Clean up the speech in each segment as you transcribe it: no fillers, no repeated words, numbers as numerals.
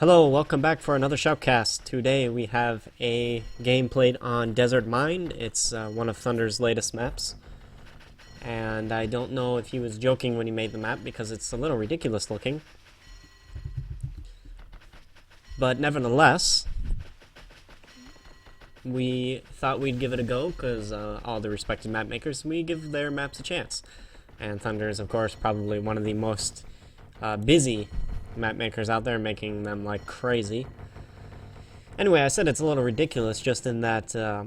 Hello, welcome back for another Shoutcast. Today we have a game played on Desert Mine. It's one of Thunder's latest maps. And I don't know if he was joking when he made the map because it's a little ridiculous looking. But nevertheless, we thought we'd give it a go because all the respected map makers, we give their maps a chance. And Thunder is, of course, probably one of the most busy map makers out there, making them like crazy. Anyway, I said it's a little ridiculous just in that, I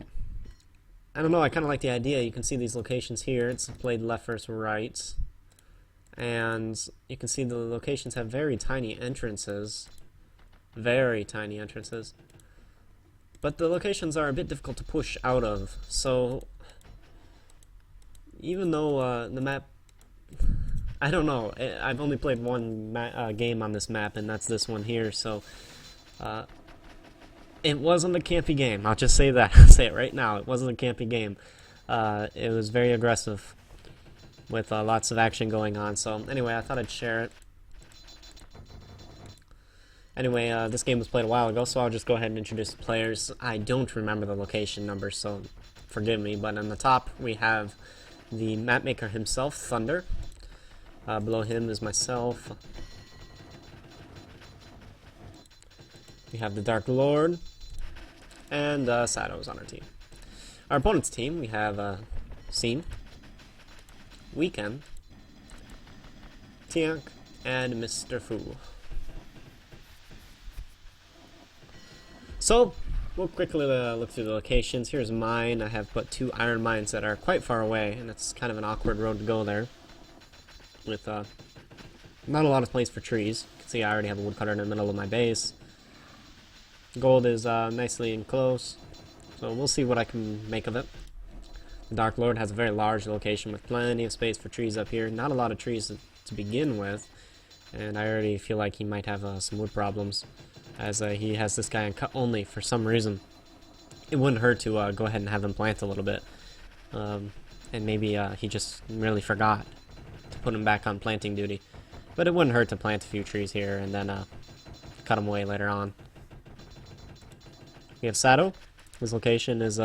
don't know, I kind of like the idea. You can see these locations here. It's played left versus right. And you can see the locations have very tiny entrances. Very tiny entrances. But the locations are a bit difficult to push out of. So, even though the map... I don't know. I've only played one game on this map, and that's this one here, so it wasn't a campy game. I'll just say that. I'll say it right now. It wasn't a campy game. It was very aggressive with lots of action going on. So anyway, I thought I'd share it. Anyway, this game was played a while ago, so I'll just go ahead and introduce the players. I don't remember the location numbers, so forgive me. But on the top, we have the mapmaker himself, Thunder. Below him is myself. We have the Dark Lord. And Sado is on our team. Our opponent's team, we have Siem, Weekend, Tiank, and MrFu. So, we'll quickly look through the locations. Here's mine. I have put 2 iron mines that are quite far away, and it's kind of an awkward road to go there. With not a lot of place for trees. You can see I already have a woodcutter in the middle of my base. Gold is nicely in close, so we'll see what I can make of it. The Dark Lord has a very large location with plenty of space for trees up here. Not a lot of trees to begin with, and I already feel like he might have some wood problems, as he has this guy on cut only for some reason. It wouldn't hurt to go ahead and have him plant a little bit, and maybe he just really forgot to put him back on planting duty. But it wouldn't hurt to plant a few trees here and then cut them away later on. We have Sado. His location is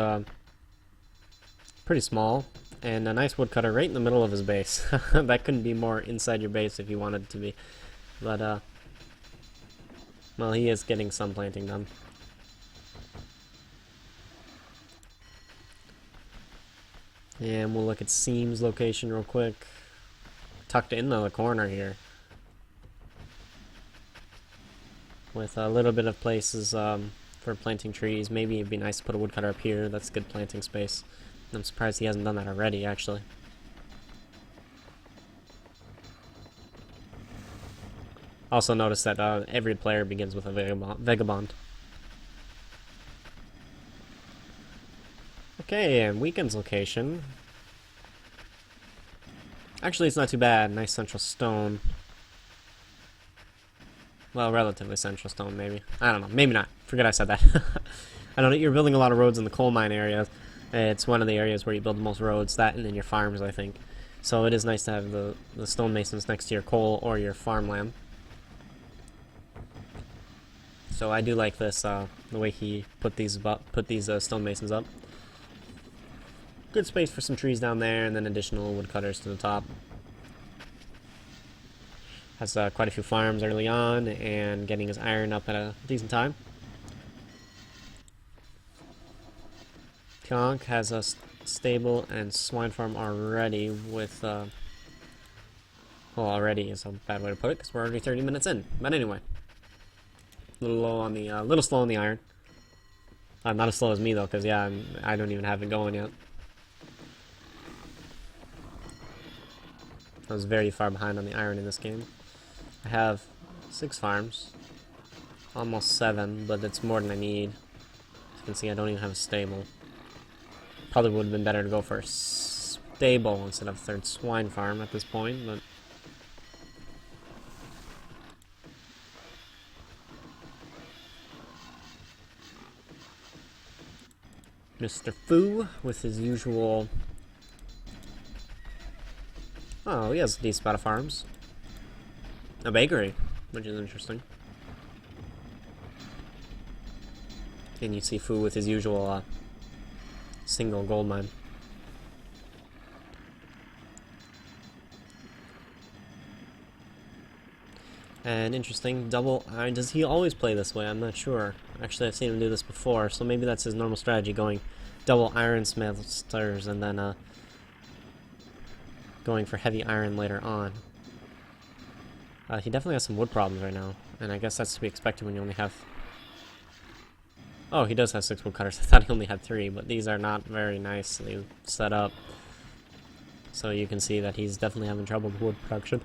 pretty small, and a nice woodcutter right in the middle of his base. That couldn't be more inside your base if you wanted it to be. But, well, he is getting some planting done. And we'll look at Siem's location real quick. Tucked into the corner here, with a little bit of places for planting trees. Maybe it'd be nice to put a woodcutter up here. That's good planting space. I'm surprised he hasn't done that already, actually. Also notice that every player begins with a vagabond. Okay, and Weekend's location. Actually, it's not too bad. Nice central stone. Well, relatively central stone, maybe. I don't know. Maybe not. Forget I said that. I don't know. You're building a lot of roads in the coal mine area. It's one of the areas where you build the most roads. That and in your farms, I think. So it is nice to have the stonemasons next to your coal or your farmland. So I do like this, the way he put these stonemasons up. Good space for some trees down there, and then additional woodcutters to the top. Has quite a few farms early on, and getting his iron up at a decent time. Tiank has a stable and swine farm already with, well, already is a bad way to put it, because we're already 30 minutes in. But anyway, a little low on the, little slow on the iron. Not as slow as me though, because yeah, I don't even have it going yet. I was very far behind on the iron in this game. I have 6 farms. Almost 7, but it's more than I need. As you can see, I don't even have a stable. Probably would have been better to go for a stable instead of a 3rd swine farm at this point, but... MrFu with his usual... Oh, he has a decent amount of farms. A bakery, which is interesting. And you see Fu with his usual single gold mine. And interesting, double iron. Does he always play this way? I'm not sure. Actually, I've seen him do this before, so maybe that's his normal strategy, going double ironsmithers and then going for heavy iron later on. He definitely has some wood problems right now, and I guess that's to be expected when you only have... Oh, he does have 6 wood cutters. I thought he only had 3, but these are not very nicely set up. So you can see that he's definitely having trouble with wood production.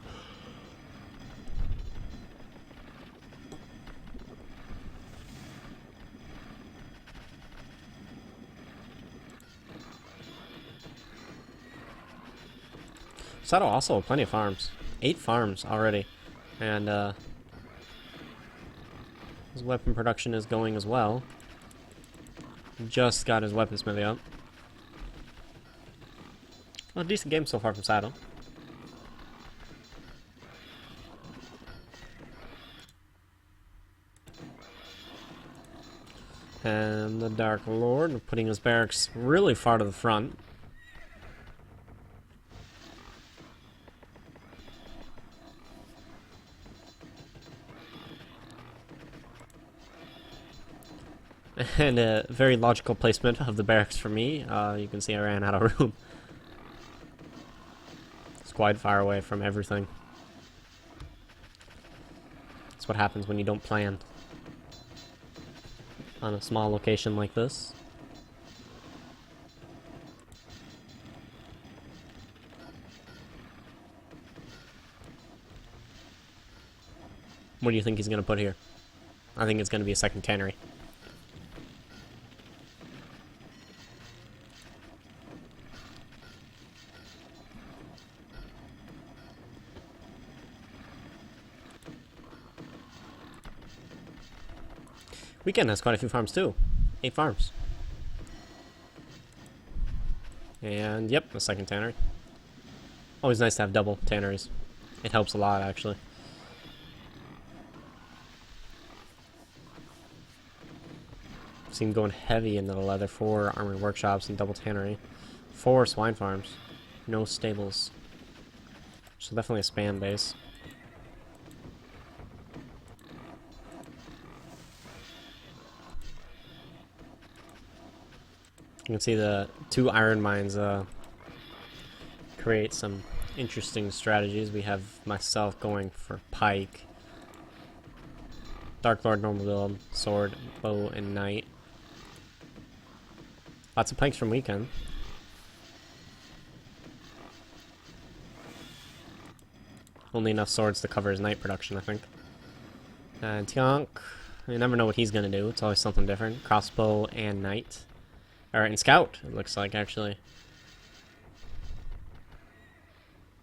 Sado also plenty of farms. 8 farms already. And his weapon production is going as well. Just got his weaponsmithy up. Well, decent game so far from Sado. And the Dark Lord putting his barracks really far to the front. And a very logical placement of the barracks for me. You can see I ran out of room. It's quite far away from everything. That's what happens when you don't plan on a small location like this. What do you think he's going to put here? I think it's going to be a second tannery. Weekend has quite a few farms too. 8 farms. And yep, a second tannery. Always nice to have double tanneries. It helps a lot, actually. Seem going heavy into the leather. 4 armory workshops and double tannery. 4 swine farms. No stables. So definitely a spam base. You can see the 2 iron mines create some interesting strategies. We have myself going for pike, Dark Lord normal build, sword, bow, and knight. Lots of pikes from weekend. Only enough swords to cover his knight production, I think. And Tiank, you never know what he's gonna do. It's always something different. Crossbow and knight. Or in scout, it looks like, actually.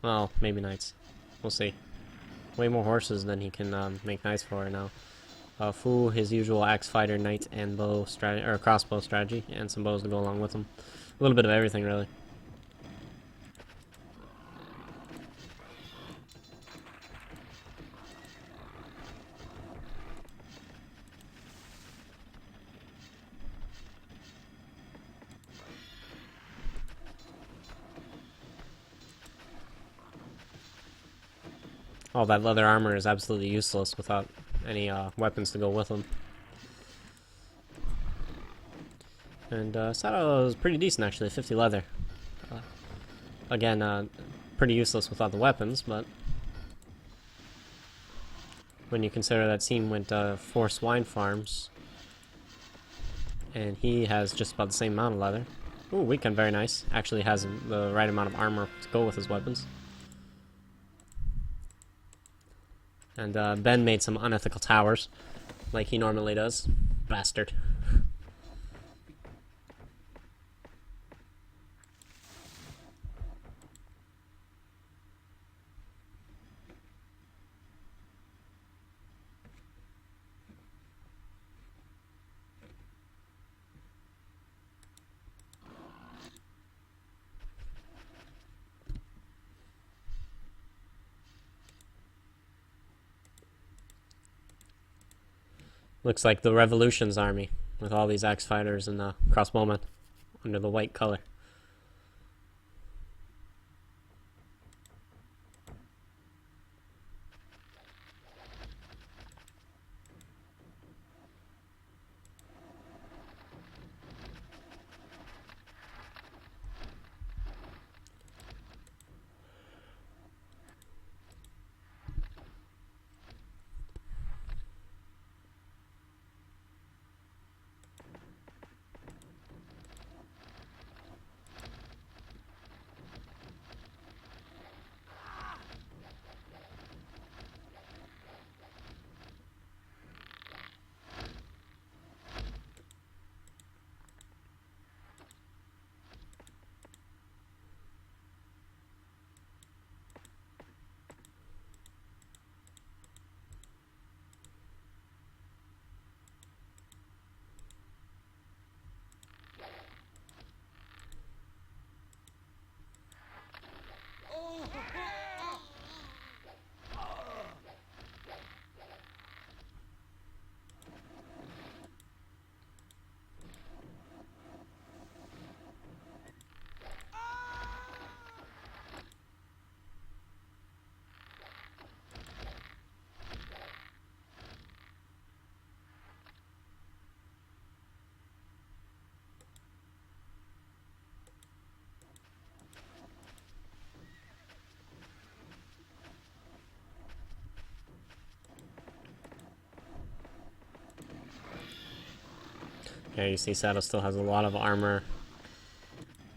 Well, maybe knights. We'll see. Way more horses than he can make knights for right now. Fu, his usual axe fighter, knight, and bow strategy, or crossbow strategy, and some bows to go along with him. A little bit of everything, really. Oh, that leather armor is absolutely useless without any weapons to go with them. And Sado is pretty decent, actually, 50 leather. Again, pretty useless without the weapons, but when you consider that Siem went 4 swine farms, and he has just about the same amount of leather. Ooh, weekend, very nice. Actually has the right amount of armor to go with his weapons. And Ben made some unethical towers, like he normally does. Bastard. Looks like the Revolution's army. with all these axe fighters and the crossbowmen under the white color. Yeah, you see Sado still has a lot of armor.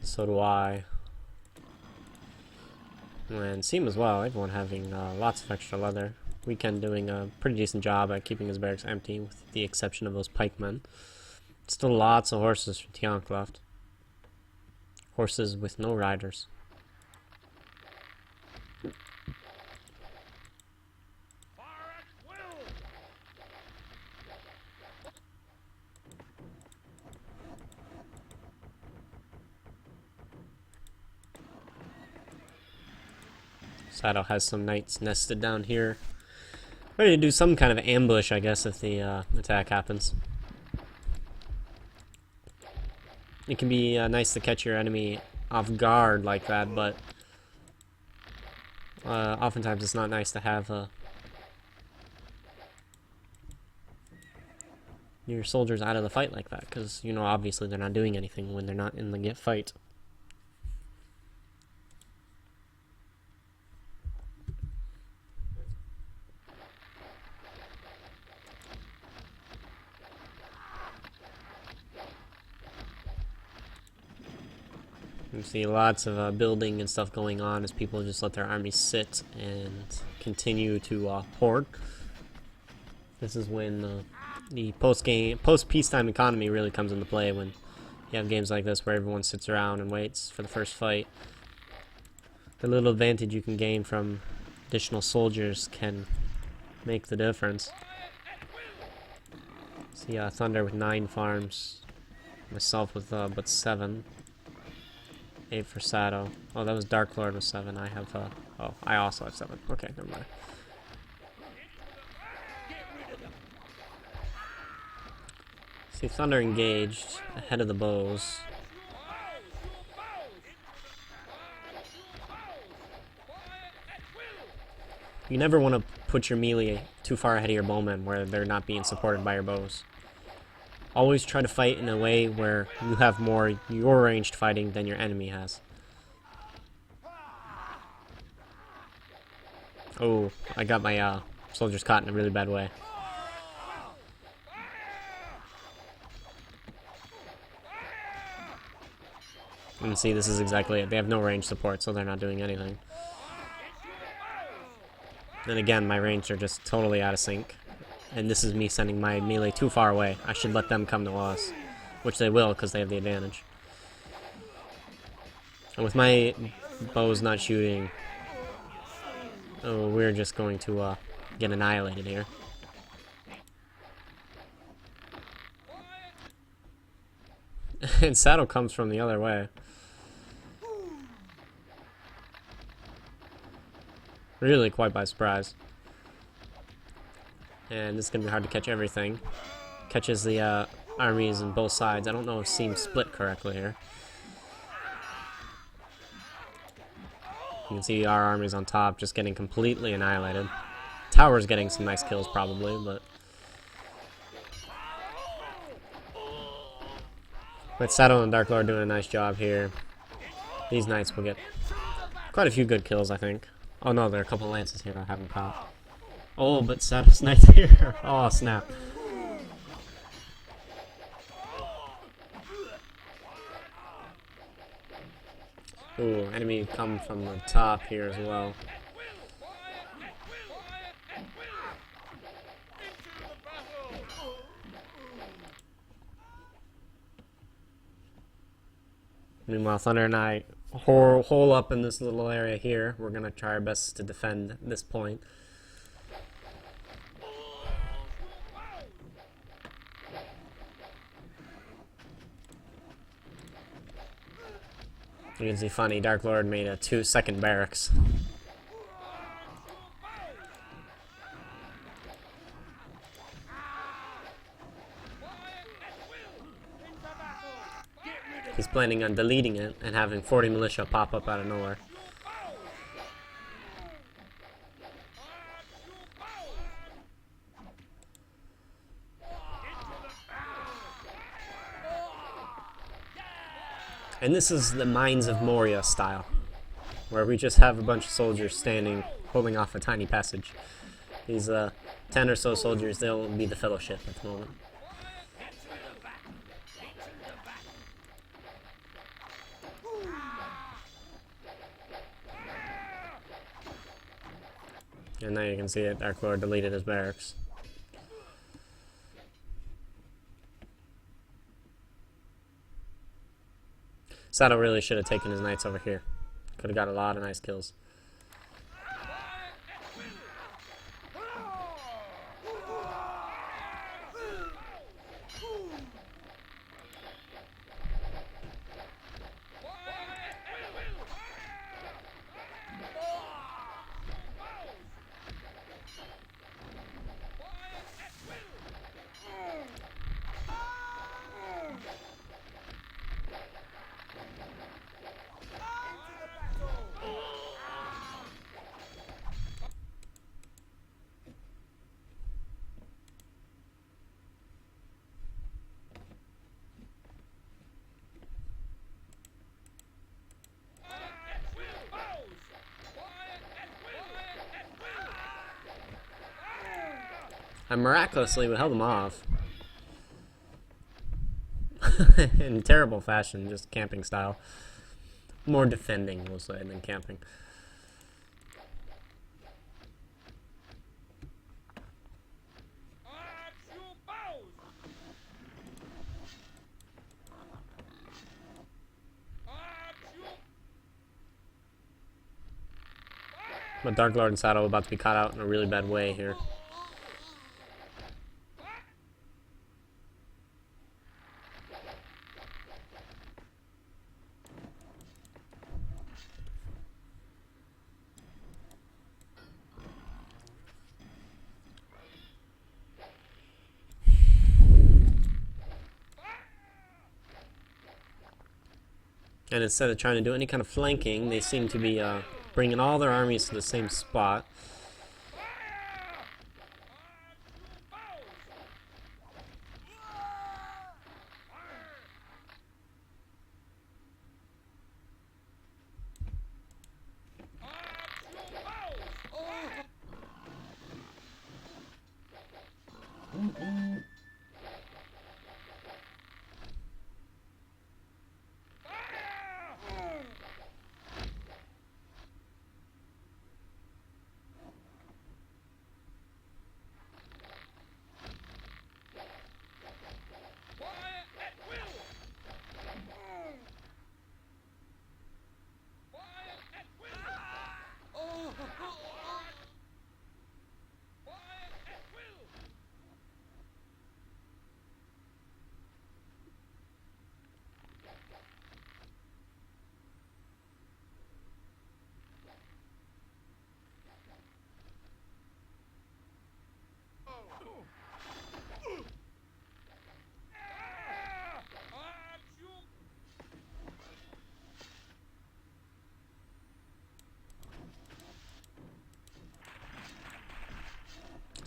So do I. And Siem as well, everyone having lots of extra leather. Weekend doing a pretty decent job at keeping his barracks empty, with the exception of those pikemen. Still lots of horses from Tiank left. Horses with no riders. Sado has some knights nested down here, ready to do some kind of ambush, I guess, if the attack happens. It can be nice to catch your enemy off guard like that, but oftentimes it's not nice to have your soldiers out of the fight like that, because, you know, obviously they're not doing anything when they're not in the fight. You see lots of building and stuff going on as people just let their armies sit and continue to hoard. This is when the post-peacetime economy really comes into play, when you have games like this where everyone sits around and waits for the first fight. The little advantage you can gain from additional soldiers can make the difference. See Thunder with 9 farms, myself with but 7. 8 for Sado. Oh, that was Dark Lord with 7. I have, oh, I also have 7. Okay, never mind. See, Thunder engaged ahead of the bows. You never want to put your melee too far ahead of your bowmen where they're not being supported by your bows. Always try to fight in a way where you have more your ranged fighting than your enemy has. Oh, I got my soldiers caught in a really bad way. And see, this is exactly it. They have no range support, so they're not doing anything. And again, my range are just totally out of sync. And this is me sending my melee too far away. I should let them come to us. Which they will, because they have the advantage. And with my bows not shooting, oh, we're just going to get annihilated here. And Sado comes from the other way. Really quite by surprise. And it's going to be hard to catch everything. Catches the armies on both sides. I don't know if Siem split correctly here. You can see our armies on top just getting completely annihilated. Tower's getting some nice kills probably, but Sado and Dark Lord doing a nice job here. These knights will get quite a few good kills, I think. Oh no, there are a couple of lances here I haven't caught. Oh, but Sado's knights here. Oh, snap. Ooh, enemy come from the top here as well. Meanwhile, Thunder and I hole up in this little area here. We're going to try our best to defend this point. You can see funny, Dark Lord made a 2-second barracks. He's planning on deleting it and having 40 militia pop up out of nowhere. And this is the Mines of Moria style, where we just have a bunch of soldiers standing, holding off a tiny passage. These 10 or so soldiers, they'll be the Fellowship at the moment. And now you can see it, Dark Lord deleted his barracks. Sado really should have taken his knights over here. Could have got a lot of nice kills. And miraculously, we held them off. In terrible fashion, just camping style. More defending, we'll say, than camping. But Dark Lord and Sado are about to be caught out in a really bad way here. And instead of trying to do any kind of flanking, they seem to be bringing all their armies to the same spot.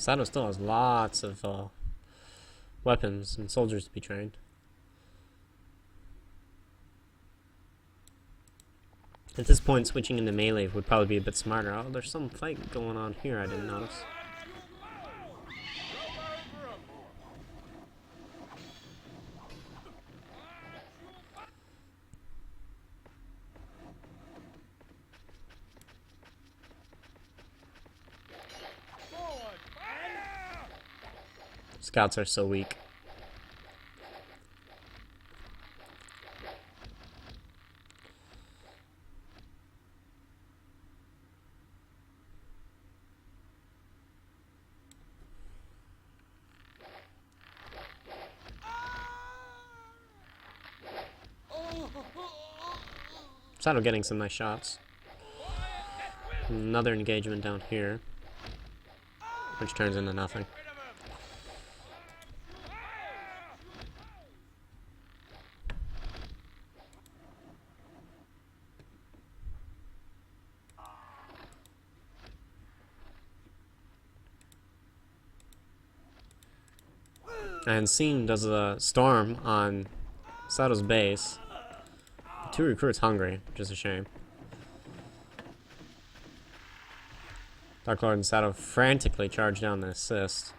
Sado still has lots of weapons and soldiers to be trained. At this point, switching into melee would probably be a bit smarter. Oh, there's some fight going on here I didn't notice. Scouts are so weak. Sado getting some nice shots. Another engagement down here, which turns into nothing. And Siem does a storm on Sado's base. Two recruits hungry, which is a shame. Dark Lord and Sado frantically charge down the assist.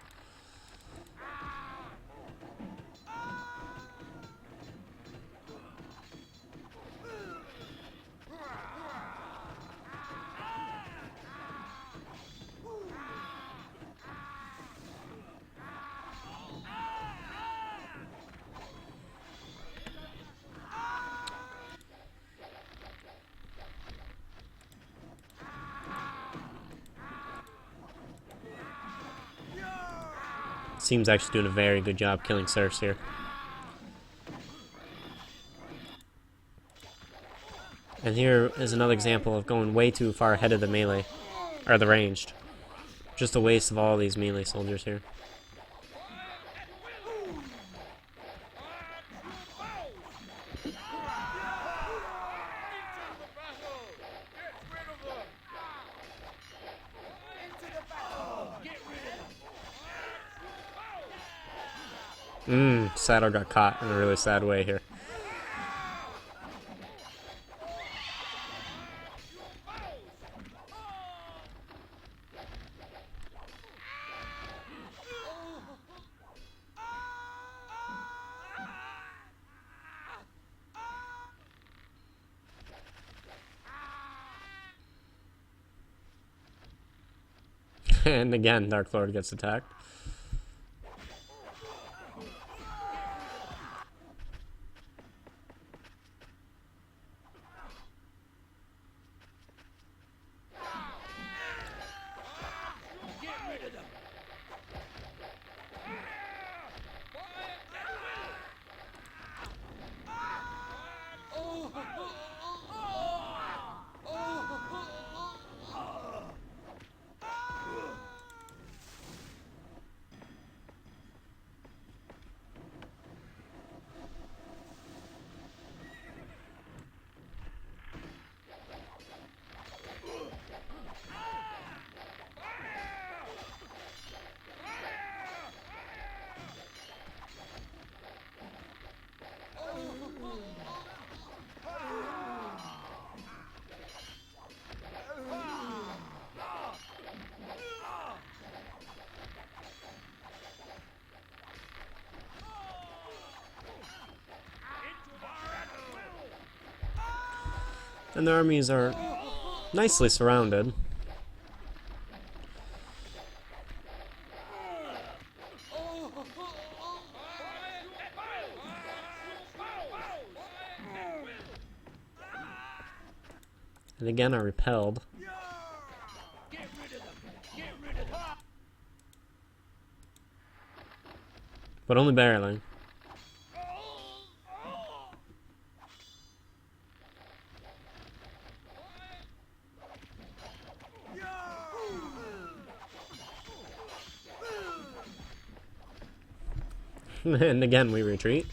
Siem's actually doing a very good job killing serfs here. And here is another example of going way too far ahead of the melee, or the ranged. Just a waste of all these melee soldiers here. Sado got caught in a really sad way here. And again, Dark Lord gets attacked. And their armies are nicely surrounded. And again are repelled. But only barely. And again we retreat.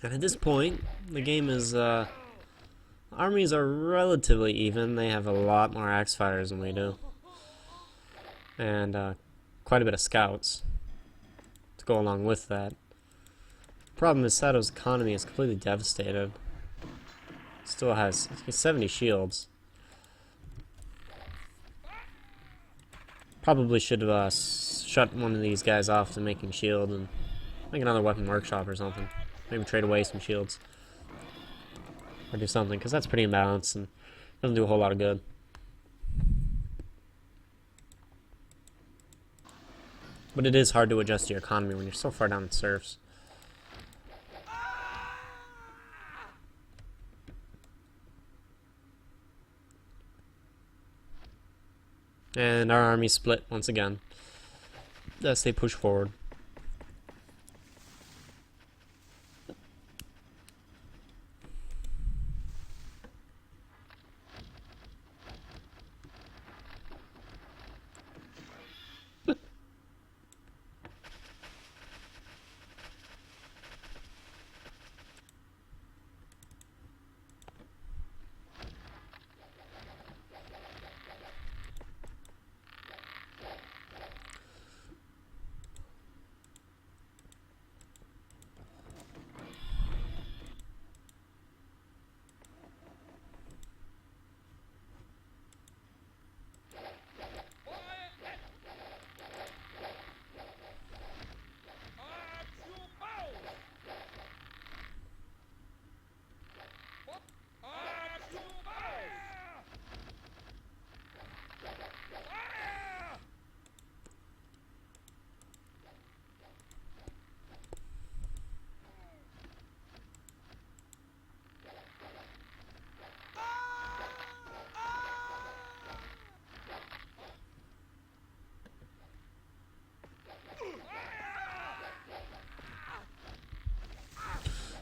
And at this point, the game is, armies are relatively even. They have a lot more axe fighters than we do. And, quite a bit of scouts to go along with that. Problem is Sado's economy is completely devastated. Still has 70 shields. Probably should have shut one of these guys off to making shield and make another weapon workshop or something. Maybe trade away some shields. Or do something, because that's pretty imbalanced and doesn't do a whole lot of good. But it is hard to adjust your economy when you're so far down in serfs. And our army split once again as they push forward.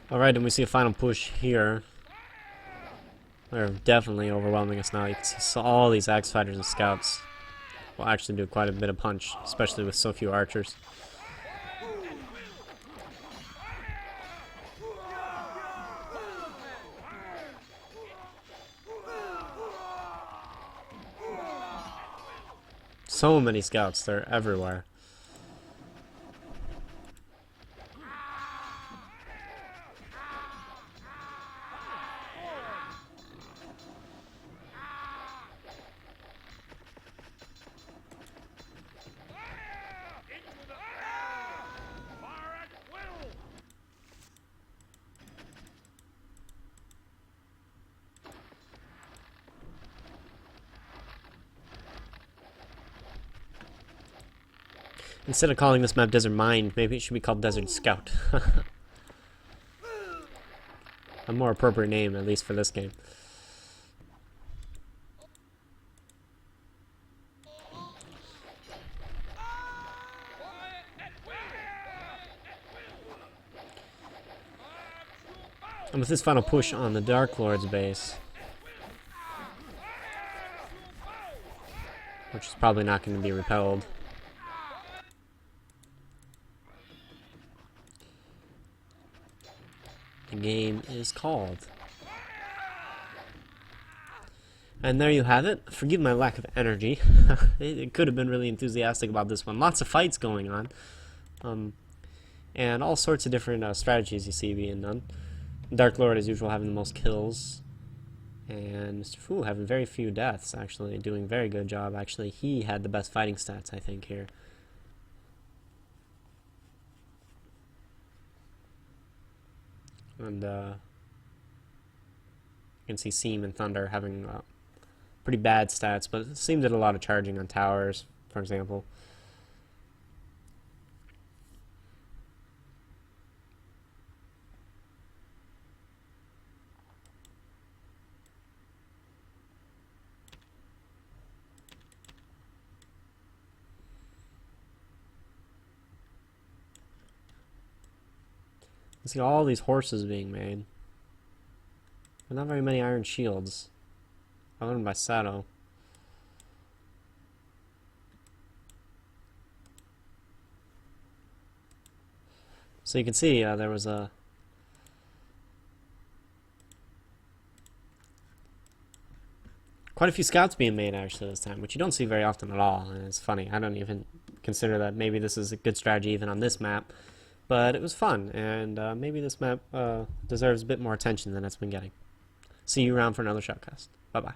Alright, and we see a final push here. They're definitely overwhelming us now. You can see all these axe fighters and scouts will actually do quite a bit of punch, especially with so few archers. So many scouts, they're everywhere. Instead of calling this map Desert Mine, maybe it should be called Desert Scout. A more appropriate name, at least for this game. And with this final push on the Dark Lord's base, which is probably not going to be repelled, the game is called. And there you have it. Forgive my lack of energy. It could have been really enthusiastic about this one. Lots of fights going on. And all sorts of different strategies you see being done. Dark Lord, as usual, having the most kills. And MrFu having very few deaths, actually. Doing a very good job. Actually, he had the best fighting stats, I think, here. And you can see Siem and Thunder having pretty bad stats, but Siem did a lot of charging on towers, for example. You see all these horses being made. But not very many iron shields. I learned by Sado. So you can see there was a Quite a few scouts being made actually this time, which you don't see very often at all, and it's funny. I don't even consider that maybe this is a good strategy even on this map, but it was fun, and maybe this map deserves a bit more attention than it's been getting. See you around for another shotcast. Bye-bye.